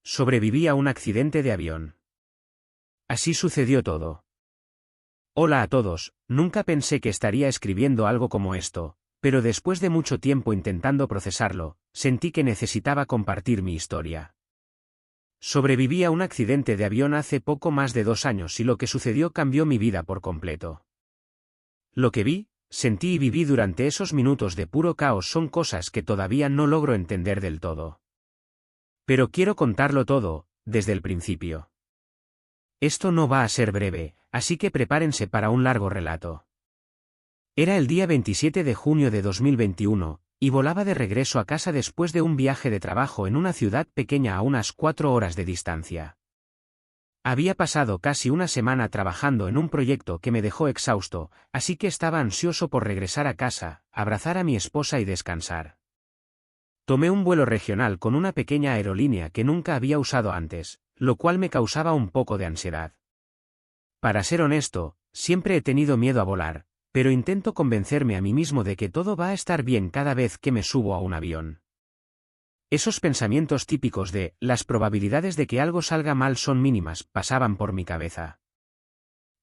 Sobreviví a un accidente de avión. Así sucedió todo. Hola a todos, nunca pensé que estaría escribiendo algo como esto, pero después de mucho tiempo intentando procesarlo, sentí que necesitaba compartir mi historia. Sobreviví a un accidente de avión hace poco más de 2 años y lo que sucedió cambió mi vida por completo. Lo que vi, sentí y viví durante esos minutos de puro caos son cosas que todavía no logro entender del todo. Pero quiero contarlo todo, desde el principio. Esto no va a ser breve, así que prepárense para un largo relato. Era el día 27 de junio de 2021, y volaba de regreso a casa después de un viaje de trabajo en una ciudad pequeña a unas 4 horas de distancia. Había pasado casi una semana trabajando en un proyecto que me dejó exhausto, así que estaba ansioso por regresar a casa, abrazar a mi esposa y descansar. Tomé un vuelo regional con una pequeña aerolínea que nunca había usado antes, lo cual me causaba un poco de ansiedad. Para ser honesto, siempre he tenido miedo a volar, pero intento convencerme a mí mismo de que todo va a estar bien cada vez que me subo a un avión. Esos pensamientos típicos de las probabilidades de que algo salga mal son mínimas pasaban por mi cabeza.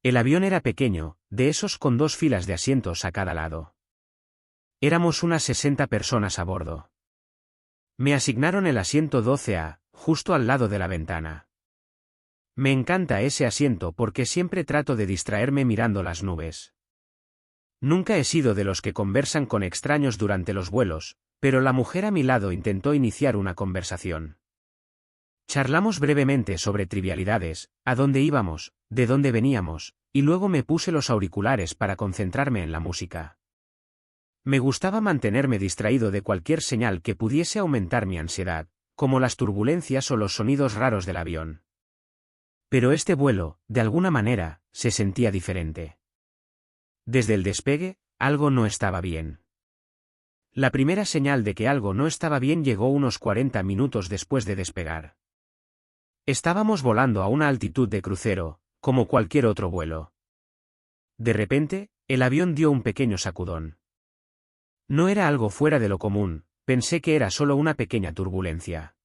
El avión era pequeño, de esos con 2 filas de asientos a cada lado. Éramos unas 60 personas a bordo. Me asignaron el asiento 12A, justo al lado de la ventana. Me encanta ese asiento porque siempre trato de distraerme mirando las nubes. Nunca he sido de los que conversan con extraños durante los vuelos, pero la mujer a mi lado intentó iniciar una conversación. Charlamos brevemente sobre trivialidades, a dónde íbamos, de dónde veníamos, y luego me puse los auriculares para concentrarme en la música. Me gustaba mantenerme distraído de cualquier señal que pudiese aumentar mi ansiedad, como las turbulencias o los sonidos raros del avión. Pero este vuelo, de alguna manera, se sentía diferente. Desde el despegue, algo no estaba bien. La primera señal de que algo no estaba bien llegó unos 40 minutos después de despegar. Estábamos volando a una altitud de crucero, como cualquier otro vuelo. De repente, el avión dio un pequeño sacudón. No era algo fuera de lo común, pensé que era solo una pequeña turbulencia.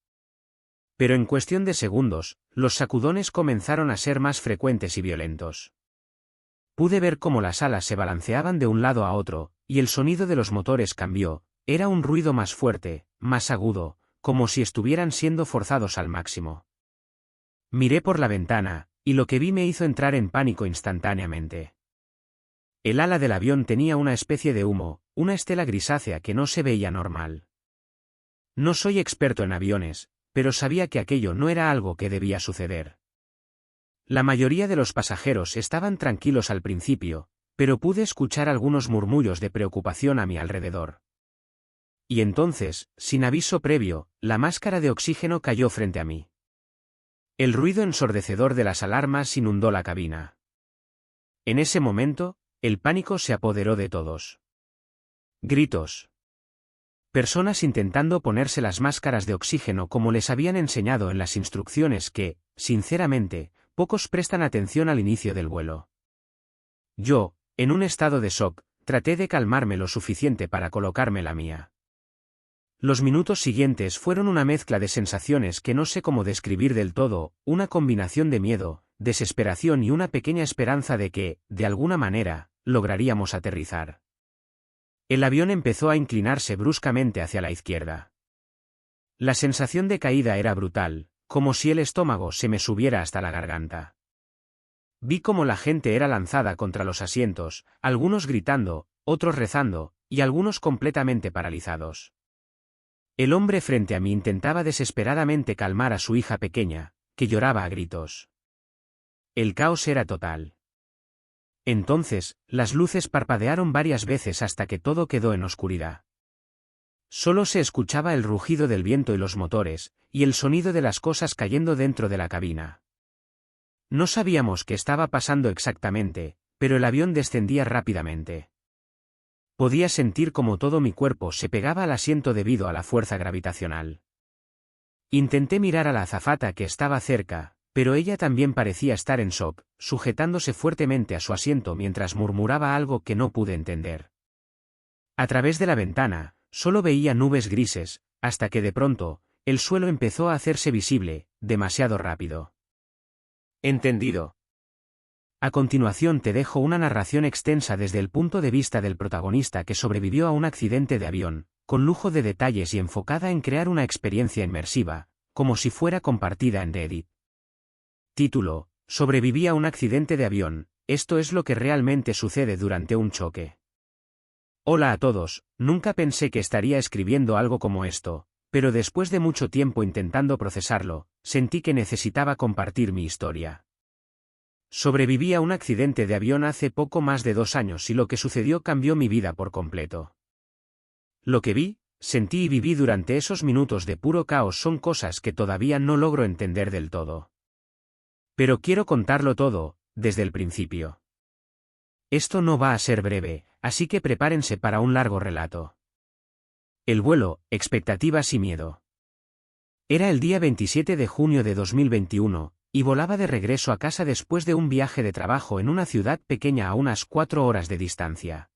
Pero en cuestión de segundos, los sacudones comenzaron a ser más frecuentes y violentos. Pude ver cómo las alas se balanceaban de un lado a otro, y el sonido de los motores cambió, era un ruido más fuerte, más agudo, como si estuvieran siendo forzados al máximo. Miré por la ventana, y lo que vi me hizo entrar en pánico instantáneamente. El ala del avión tenía una especie de humo, una estela grisácea que no se veía normal. No soy experto en aviones, pero sabía que aquello no era algo que debía suceder. La mayoría de los pasajeros estaban tranquilos al principio, pero pude escuchar algunos murmullos de preocupación a mi alrededor. Y entonces, sin aviso previo, la máscara de oxígeno cayó frente a mí. El ruido ensordecedor de las alarmas inundó la cabina. En ese momento, el pánico se apoderó de todos. Gritos. Personas intentando ponerse las máscaras de oxígeno como les habían enseñado en las instrucciones que, sinceramente, pocos prestan atención al inicio del vuelo. Yo, en un estado de shock, traté de calmarme lo suficiente para colocarme la mía. Los minutos siguientes fueron una mezcla de sensaciones que no sé cómo describir del todo, una combinación de miedo, desesperación y una pequeña esperanza de que, de alguna manera, lograríamos aterrizar. El avión empezó a inclinarse bruscamente hacia la izquierda. La sensación de caída era brutal, como si el estómago se me subiera hasta la garganta. Vi cómo la gente era lanzada contra los asientos, algunos gritando, otros rezando, y algunos completamente paralizados. El hombre frente a mí intentaba desesperadamente calmar a su hija pequeña, que lloraba a gritos. El caos era total. Entonces, las luces parpadearon varias veces hasta que todo quedó en oscuridad. Solo se escuchaba el rugido del viento y los motores, y el sonido de las cosas cayendo dentro de la cabina. No sabíamos qué estaba pasando exactamente, pero el avión descendía rápidamente. Podía sentir cómo todo mi cuerpo se pegaba al asiento debido a la fuerza gravitacional. Intenté mirar a la azafata que estaba cerca, pero ella también parecía estar en shock, sujetándose fuertemente a su asiento mientras murmuraba algo que no pude entender. A través de la ventana, solo veía nubes grises, hasta que de pronto, el suelo empezó a hacerse visible, demasiado rápido. Entendido. A continuación te dejo una narración extensa desde el punto de vista del protagonista que sobrevivió a un accidente de avión, con lujo de detalles y enfocada en crear una experiencia inmersiva, como si fuera compartida en Reddit. Título: Sobreviví a un accidente de avión, esto es lo que realmente sucede durante un choque. Hola a todos, nunca pensé que estaría escribiendo algo como esto, pero después de mucho tiempo intentando procesarlo, sentí que necesitaba compartir mi historia. Sobreviví a un accidente de avión hace poco más de 2 años y lo que sucedió cambió mi vida por completo. Lo que vi, sentí y viví durante esos minutos de puro caos son cosas que todavía no logro entender del todo. Pero quiero contarlo todo, desde el principio. Esto no va a ser breve, así que prepárense para un largo relato. El vuelo, expectativas y miedo. Era el día 27 de junio de 2021, y volaba de regreso a casa después de un viaje de trabajo en una ciudad pequeña a unas 4 horas de distancia.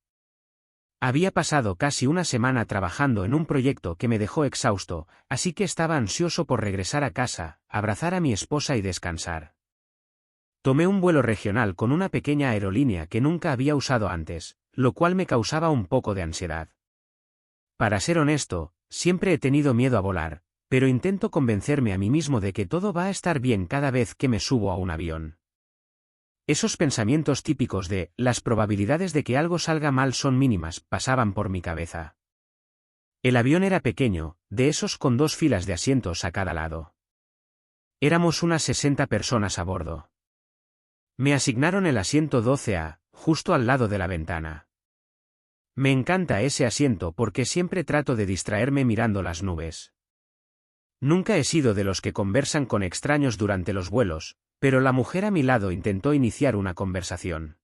Había pasado casi una semana trabajando en un proyecto que me dejó exhausto, así que estaba ansioso por regresar a casa, abrazar a mi esposa y descansar. Tomé un vuelo regional con una pequeña aerolínea que nunca había usado antes, lo cual me causaba un poco de ansiedad. Para ser honesto, siempre he tenido miedo a volar, pero intento convencerme a mí mismo de que todo va a estar bien cada vez que me subo a un avión. Esos pensamientos típicos de las probabilidades de que algo salga mal son mínimas pasaban por mi cabeza. El avión era pequeño, de esos con 2 filas de asientos a cada lado. Éramos unas 60 personas a bordo. Me asignaron el asiento 12A, justo al lado de la ventana. Me encanta ese asiento porque siempre trato de distraerme mirando las nubes. Nunca he sido de los que conversan con extraños durante los vuelos, pero la mujer a mi lado intentó iniciar una conversación.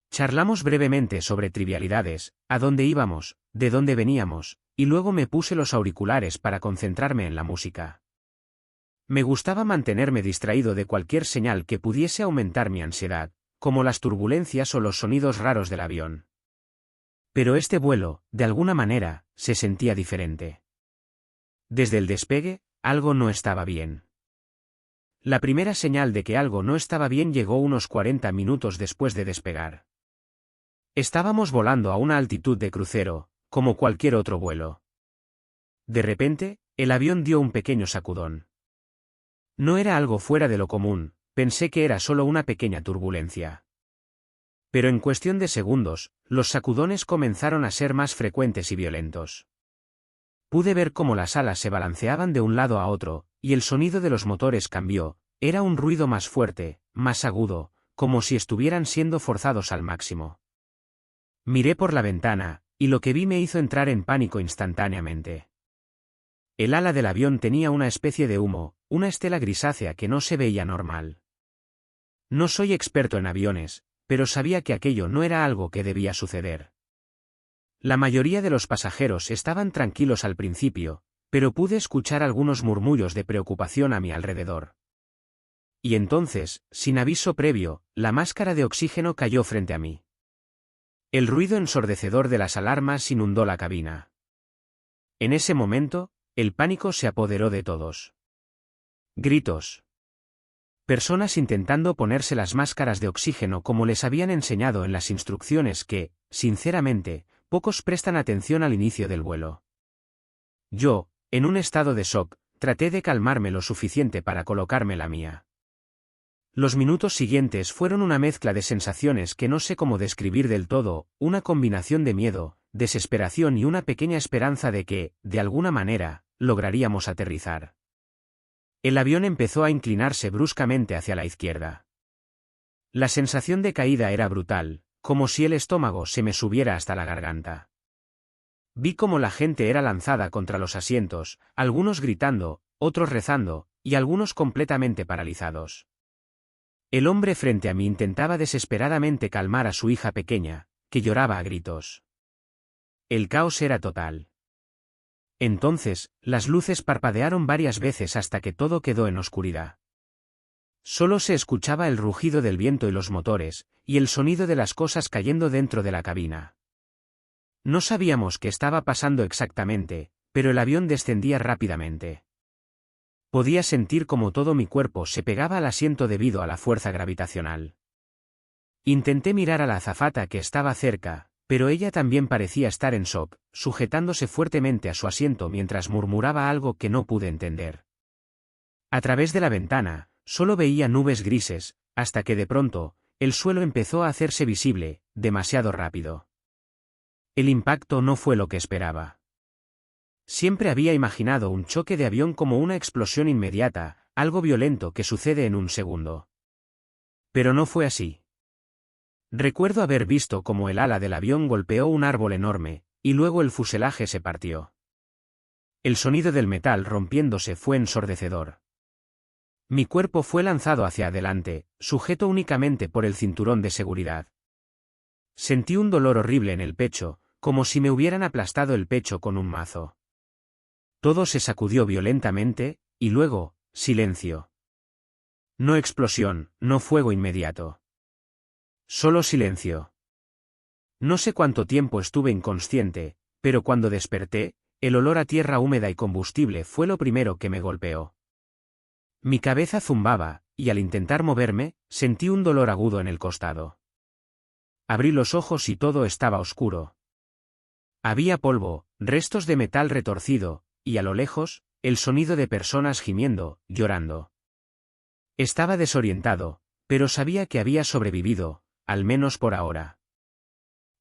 Charlamos brevemente sobre trivialidades, a dónde íbamos, de dónde veníamos, y luego me puse los auriculares para concentrarme en la música. Me gustaba mantenerme distraído de cualquier señal que pudiese aumentar mi ansiedad, como las turbulencias o los sonidos raros del avión. Pero este vuelo, de alguna manera, se sentía diferente. Desde el despegue, algo no estaba bien. La primera señal de que algo no estaba bien llegó unos 40 minutos después de despegar. Estábamos volando a una altitud de crucero, como cualquier otro vuelo. De repente, el avión dio un pequeño sacudón. No era algo fuera de lo común, pensé que era solo una pequeña turbulencia. Pero en cuestión de segundos, los sacudones comenzaron a ser más frecuentes y violentos. Pude ver cómo las alas se balanceaban de un lado a otro, y el sonido de los motores cambió, era un ruido más fuerte, más agudo, como si estuvieran siendo forzados al máximo. Miré por la ventana, y lo que vi me hizo entrar en pánico instantáneamente. El ala del avión tenía una especie de humo, una estela grisácea que no se veía normal. No soy experto en aviones, pero sabía que aquello no era algo que debía suceder. La mayoría de los pasajeros estaban tranquilos al principio, pero pude escuchar algunos murmullos de preocupación a mi alrededor. Y entonces, sin aviso previo, la máscara de oxígeno cayó frente a mí. El ruido ensordecedor de las alarmas inundó la cabina. En ese momento, el pánico se apoderó de todos. Gritos. Personas intentando ponerse las máscaras de oxígeno como les habían enseñado en las instrucciones que, sinceramente, pocos prestan atención al inicio del vuelo. Yo, en un estado de shock, traté de calmarme lo suficiente para colocarme la mía. Los minutos siguientes fueron una mezcla de sensaciones que no sé cómo describir del todo, una combinación de miedo, desesperación y una pequeña esperanza de que, de alguna manera, lograríamos aterrizar. El avión empezó a inclinarse bruscamente hacia la izquierda. La sensación de caída era brutal, como si el estómago se me subiera hasta la garganta. Vi cómo la gente era lanzada contra los asientos, algunos gritando, otros rezando, y algunos completamente paralizados. El hombre frente a mí intentaba desesperadamente calmar a su hija pequeña, que lloraba a gritos. El caos era total. Entonces, las luces parpadearon varias veces hasta que todo quedó en oscuridad. Solo se escuchaba el rugido del viento y los motores, y el sonido de las cosas cayendo dentro de la cabina. No sabíamos qué estaba pasando exactamente, pero el avión descendía rápidamente. Podía sentir como todo mi cuerpo se pegaba al asiento debido a la fuerza gravitacional. Intenté mirar a la azafata que estaba cerca, pero ella también parecía estar en shock, sujetándose fuertemente a su asiento mientras murmuraba algo que no pude entender. A través de la ventana, solo veía nubes grises, hasta que de pronto, el suelo empezó a hacerse visible, demasiado rápido. El impacto no fue lo que esperaba. Siempre había imaginado un choque de avión como una explosión inmediata, algo violento que sucede en un segundo. Pero no fue así. Recuerdo haber visto cómo el ala del avión golpeó un árbol enorme, y luego el fuselaje se partió. El sonido del metal rompiéndose fue ensordecedor. Mi cuerpo fue lanzado hacia adelante, sujeto únicamente por el cinturón de seguridad. Sentí un dolor horrible en el pecho, como si me hubieran aplastado el pecho con un mazo. Todo se sacudió violentamente, y luego, silencio. No explosión, no fuego inmediato. Solo silencio. No sé cuánto tiempo estuve inconsciente, pero cuando desperté, el olor a tierra húmeda y combustible fue lo primero que me golpeó. Mi cabeza zumbaba, y al intentar moverme, sentí un dolor agudo en el costado. Abrí los ojos y todo estaba oscuro. Había polvo, restos de metal retorcido, y a lo lejos, el sonido de personas gimiendo, llorando. Estaba desorientado, pero sabía que había sobrevivido, al menos por ahora.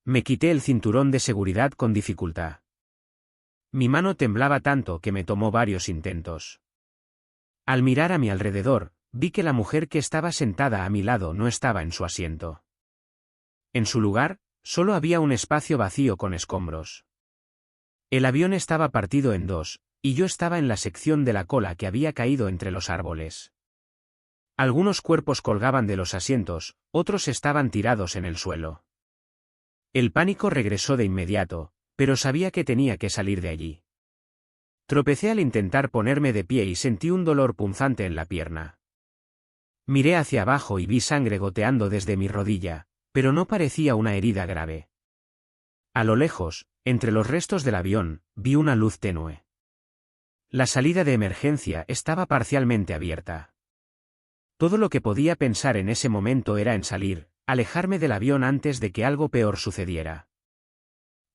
Me quité el cinturón de seguridad con dificultad. Mi mano temblaba tanto que me tomó varios intentos. Al mirar a mi alrededor, vi que la mujer que estaba sentada a mi lado no estaba en su asiento. En su lugar, solo había un espacio vacío con escombros. El avión estaba partido en dos, y yo estaba en la sección de la cola que había caído entre los árboles. Algunos cuerpos colgaban de los asientos, otros estaban tirados en el suelo. El pánico regresó de inmediato, pero sabía que tenía que salir de allí. Tropecé al intentar ponerme de pie y sentí un dolor punzante en la pierna. Miré hacia abajo y vi sangre goteando desde mi rodilla, pero no parecía una herida grave. A lo lejos, entre los restos del avión, vi una luz tenue. La salida de emergencia estaba parcialmente abierta. Todo lo que podía pensar en ese momento era en salir, alejarme del avión antes de que algo peor sucediera.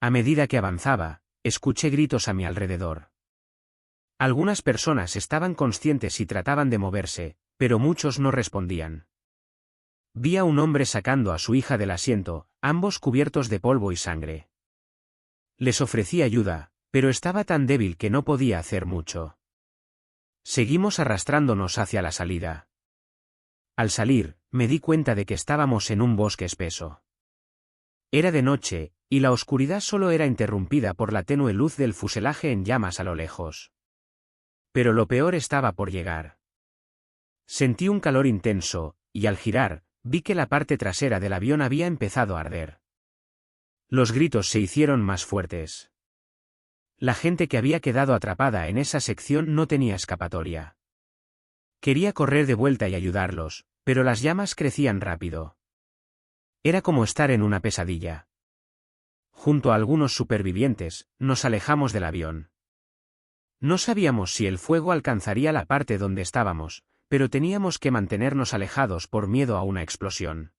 A medida que avanzaba, escuché gritos a mi alrededor. Algunas personas estaban conscientes y trataban de moverse, pero muchos no respondían. Vi a un hombre sacando a su hija del asiento, ambos cubiertos de polvo y sangre. Les ofrecí ayuda, pero estaba tan débil que no podía hacer mucho. Seguimos arrastrándonos hacia la salida. Al salir, me di cuenta de que estábamos en un bosque espeso. Era de noche, y la oscuridad solo era interrumpida por la tenue luz del fuselaje en llamas a lo lejos. Pero lo peor estaba por llegar. Sentí un calor intenso, y al girar, vi que la parte trasera del avión había empezado a arder. Los gritos se hicieron más fuertes. La gente que había quedado atrapada en esa sección no tenía escapatoria. Quería correr de vuelta y ayudarlos, pero las llamas crecían rápido. Era como estar en una pesadilla. Junto a algunos supervivientes, nos alejamos del avión. No sabíamos si el fuego alcanzaría la parte donde estábamos, pero teníamos que mantenernos alejados por miedo a una explosión.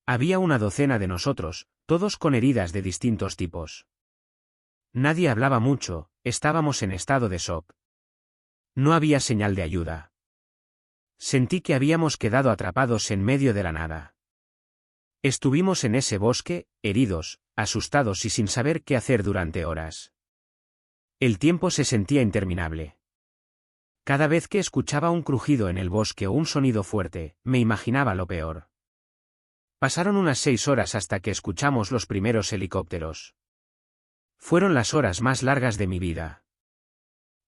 Había una docena de nosotros, todos con heridas de distintos tipos. Nadie hablaba mucho, estábamos en estado de shock. No había señal de ayuda. Sentí que habíamos quedado atrapados en medio de la nada. Estuvimos en ese bosque, heridos, asustados y sin saber qué hacer durante horas. El tiempo se sentía interminable. Cada vez que escuchaba un crujido en el bosque o un sonido fuerte, me imaginaba lo peor. Pasaron unas 6 horas hasta que escuchamos los primeros helicópteros. Fueron las horas más largas de mi vida.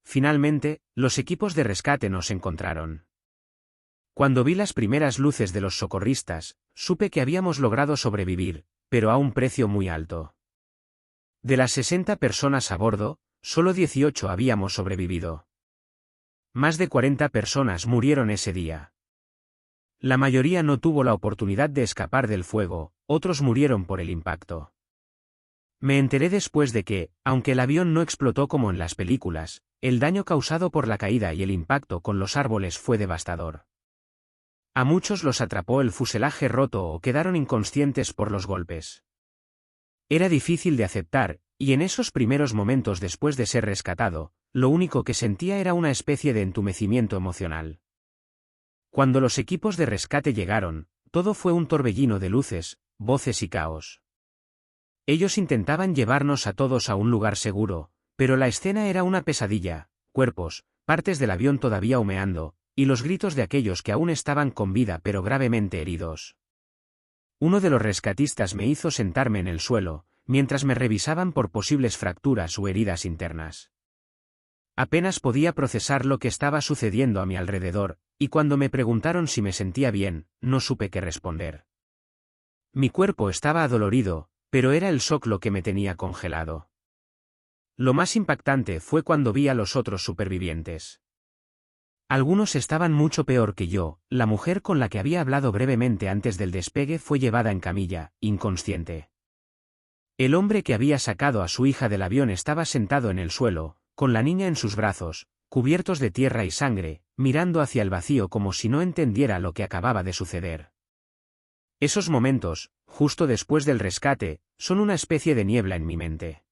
Finalmente, los equipos de rescate nos encontraron. Cuando vi las primeras luces de los socorristas, supe que habíamos logrado sobrevivir, pero a un precio muy alto. De las 60 personas a bordo, solo 18 habíamos sobrevivido. Más de 40 personas murieron ese día. La mayoría no tuvo la oportunidad de escapar del fuego, otros murieron por el impacto. Me enteré después de que, aunque el avión no explotó como en las películas, el daño causado por la caída y el impacto con los árboles fue devastador. A muchos los atrapó el fuselaje roto o quedaron inconscientes por los golpes. Era difícil de aceptar, y en esos primeros momentos después de ser rescatado, lo único que sentía era una especie de entumecimiento emocional. Cuando los equipos de rescate llegaron, todo fue un torbellino de luces, voces y caos. Ellos intentaban llevarnos a todos a un lugar seguro, pero la escena era una pesadilla: cuerpos, partes del avión todavía humeando, y los gritos de aquellos que aún estaban con vida pero gravemente heridos. Uno de los rescatistas me hizo sentarme en el suelo, mientras me revisaban por posibles fracturas o heridas internas. Apenas podía procesar lo que estaba sucediendo a mi alrededor, y cuando me preguntaron si me sentía bien, no supe qué responder. Mi cuerpo estaba adolorido, pero era el shock lo que me tenía congelado. Lo más impactante fue cuando vi a los otros supervivientes. Algunos estaban mucho peor que yo. La mujer con la que había hablado brevemente antes del despegue fue llevada en camilla, inconsciente. El hombre que había sacado a su hija del avión estaba sentado en el suelo, con la niña en sus brazos, cubiertos de tierra y sangre, mirando hacia el vacío como si no entendiera lo que acababa de suceder. Esos momentos, justo después del rescate, son una especie de niebla en mi mente.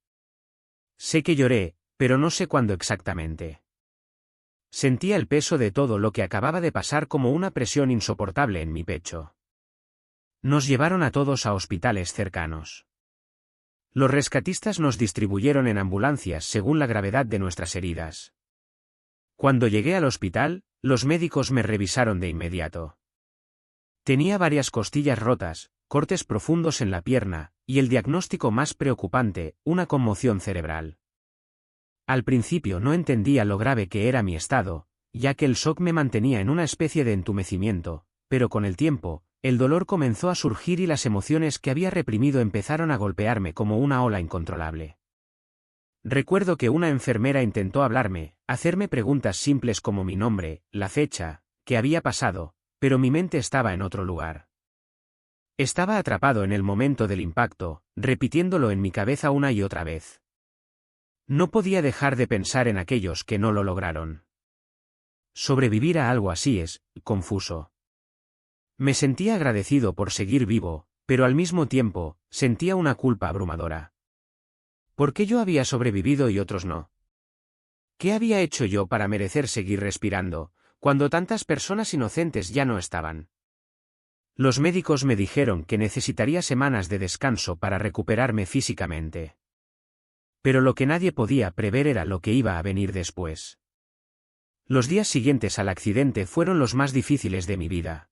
Sé que lloré, pero no sé cuándo exactamente. Sentía el peso de todo lo que acababa de pasar como una presión insoportable en mi pecho. Nos llevaron a todos a hospitales cercanos. Los rescatistas nos distribuyeron en ambulancias según la gravedad de nuestras heridas. Cuando llegué al hospital, los médicos me revisaron de inmediato. Tenía varias costillas rotas, cortes profundos en la pierna, y el diagnóstico más preocupante, una conmoción cerebral. Al principio no entendía lo grave que era mi estado, ya que el shock me mantenía en una especie de entumecimiento, pero con el tiempo, el dolor comenzó a surgir y las emociones que había reprimido empezaron a golpearme como una ola incontrolable. Recuerdo que una enfermera intentó hablarme, hacerme preguntas simples como mi nombre, la fecha, qué había pasado, pero mi mente estaba en otro lugar. Estaba atrapado en el momento del impacto, repitiéndolo en mi cabeza una y otra vez. No podía dejar de pensar en aquellos que no lo lograron. Sobrevivir a algo así es confuso. Me sentía agradecido por seguir vivo, pero al mismo tiempo, sentía una culpa abrumadora. ¿Por qué yo había sobrevivido y otros no? ¿Qué había hecho yo para merecer seguir respirando, cuando tantas personas inocentes ya no estaban? Los médicos me dijeron que necesitaría semanas de descanso para recuperarme físicamente. Pero lo que nadie podía prever era lo que iba a venir después. Los días siguientes al accidente fueron los más difíciles de mi vida.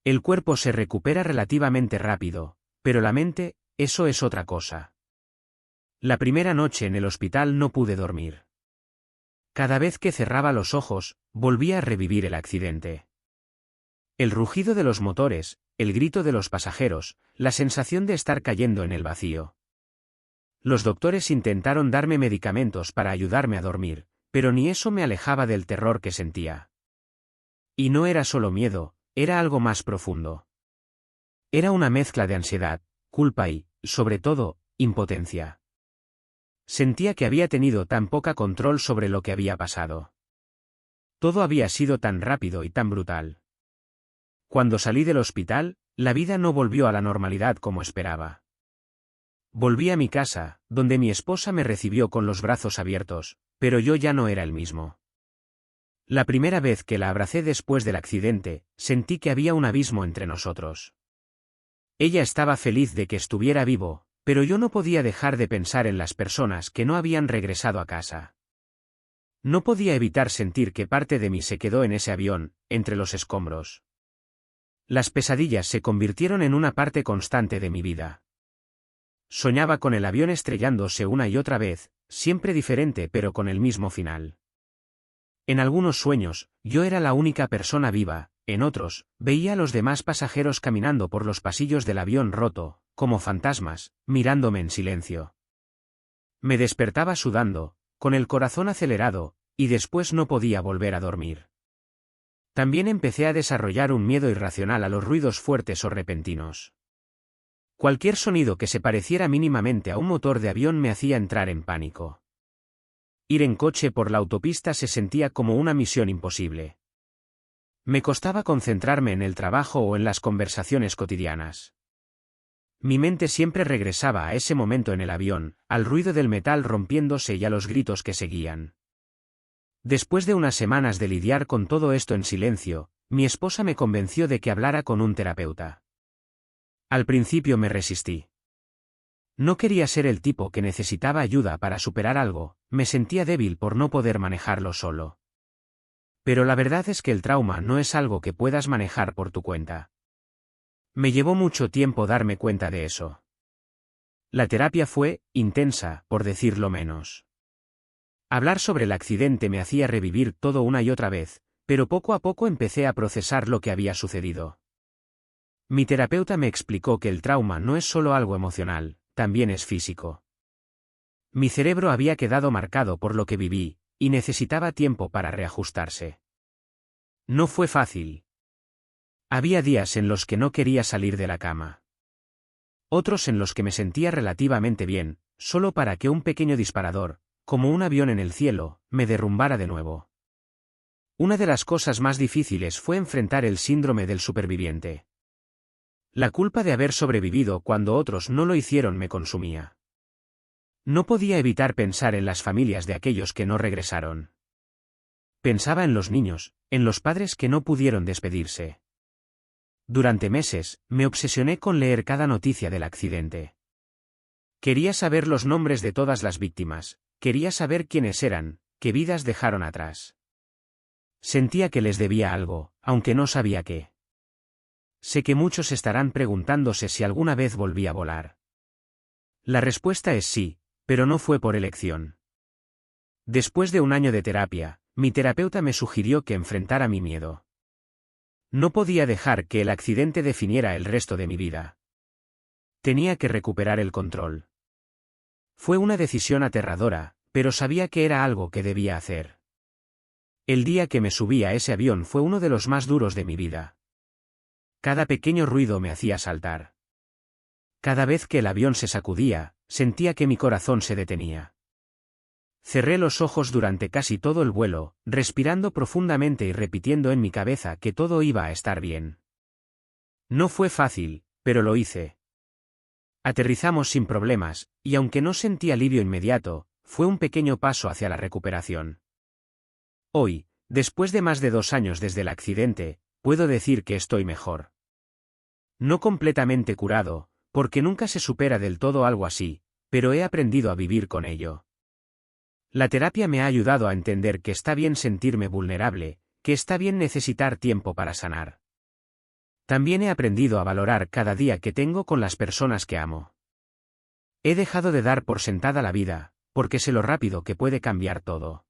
El cuerpo se recupera relativamente rápido, pero la mente, eso es otra cosa. La primera noche en el hospital no pude dormir. Cada vez que cerraba los ojos, volvía a revivir el accidente. El rugido de los motores, el grito de los pasajeros, la sensación de estar cayendo en el vacío. Los doctores intentaron darme medicamentos para ayudarme a dormir, pero ni eso me alejaba del terror que sentía. Y no era solo miedo, era algo más profundo. Era una mezcla de ansiedad, culpa y, sobre todo, impotencia. Sentía que había tenido tan poca control sobre lo que había pasado. Todo había sido tan rápido y tan brutal. Cuando salí del hospital, la vida no volvió a la normalidad como esperaba. Volví a mi casa, donde mi esposa me recibió con los brazos abiertos, pero yo ya no era el mismo. La primera vez que la abracé después del accidente, sentí que había un abismo entre nosotros. Ella estaba feliz de que estuviera vivo, pero yo no podía dejar de pensar en las personas que no habían regresado a casa. No podía evitar sentir que parte de mí se quedó en ese avión, entre los escombros. Las pesadillas se convirtieron en una parte constante de mi vida. Soñaba con el avión estrellándose una y otra vez, siempre diferente pero con el mismo final. En algunos sueños, yo era la única persona viva, en otros, veía a los demás pasajeros caminando por los pasillos del avión roto, como fantasmas, mirándome en silencio. Me despertaba sudando, con el corazón acelerado, y después no podía volver a dormir. También empecé a desarrollar un miedo irracional a los ruidos fuertes o repentinos. Cualquier sonido que se pareciera mínimamente a un motor de avión me hacía entrar en pánico. ir en coche por la autopista se sentía como una misión imposible. Me costaba concentrarme en el trabajo o en las conversaciones cotidianas. Mi mente siempre regresaba a ese momento en el avión, al ruido del metal rompiéndose y a los gritos que seguían. Después de unas semanas de lidiar con todo esto en silencio, mi esposa me convenció de que hablara con un terapeuta. Al principio me resistí. No quería ser el tipo que necesitaba ayuda para superar algo, me sentía débil por no poder manejarlo solo. Pero la verdad es que el trauma no es algo que puedas manejar por tu cuenta. Me llevó mucho tiempo darme cuenta de eso. La terapia fue intensa, por decirlo menos. Hablar sobre el accidente me hacía revivir todo una y otra vez, pero poco a poco empecé a procesar lo que había sucedido. Mi terapeuta me explicó que el trauma no es solo algo emocional, también es físico. Mi cerebro había quedado marcado por lo que viví, y necesitaba tiempo para reajustarse. No fue fácil. Había días en los que no quería salir de la cama. Otros en los que me sentía relativamente bien, solo para que un pequeño disparador, como un avión en el cielo, me derrumbara de nuevo. Una de las cosas más difíciles fue enfrentar el síndrome del superviviente. La culpa de haber sobrevivido cuando otros no lo hicieron me consumía. No podía evitar pensar en las familias de aquellos que no regresaron. Pensaba en los niños, en los padres que no pudieron despedirse. Durante meses, me obsesioné con leer cada noticia del accidente. Quería saber los nombres de todas las víctimas, quería saber quiénes eran, qué vidas dejaron atrás. Sentía que les debía algo, aunque no sabía qué. Sé que muchos estarán preguntándose si alguna vez volví a volar. La respuesta es sí, pero no fue por elección. Después de un año de terapia, mi terapeuta me sugirió que enfrentara mi miedo. No podía dejar que el accidente definiera el resto de mi vida. Tenía que recuperar el control. Fue una decisión aterradora, pero sabía que era algo que debía hacer. El día que me subí a ese avión fue uno de los más duros de mi vida. Cada pequeño ruido me hacía saltar. Cada vez que el avión se sacudía, sentía que mi corazón se detenía. Cerré los ojos durante casi todo el vuelo, respirando profundamente y repitiendo en mi cabeza que todo iba a estar bien. No fue fácil, pero lo hice. Aterrizamos sin problemas, y aunque no sentí alivio inmediato, fue un pequeño paso hacia la recuperación. Hoy, después de más de 2 años desde el accidente, puedo decir que estoy mejor. No completamente curado, porque nunca se supera del todo algo así, pero he aprendido a vivir con ello. La terapia me ha ayudado a entender que está bien sentirme vulnerable, que está bien necesitar tiempo para sanar. También he aprendido a valorar cada día que tengo con las personas que amo. He dejado de dar por sentada la vida, porque sé lo rápido que puede cambiar todo.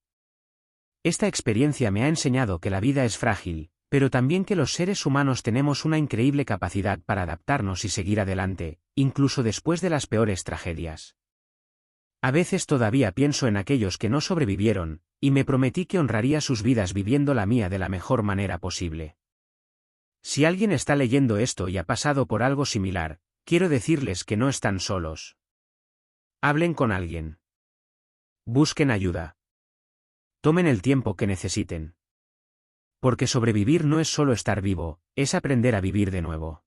Esta experiencia me ha enseñado que la vida es frágil, pero también que los seres humanos tenemos una increíble capacidad para adaptarnos y seguir adelante, incluso después de las peores tragedias. A veces todavía pienso en aquellos que no sobrevivieron, y me prometí que honraría sus vidas viviendo la mía de la mejor manera posible. Si alguien está leyendo esto y ha pasado por algo similar, quiero decirles que no están solos. Hablen con alguien. Busquen ayuda. Tomen el tiempo que necesiten. Porque sobrevivir no es solo estar vivo, es aprender a vivir de nuevo.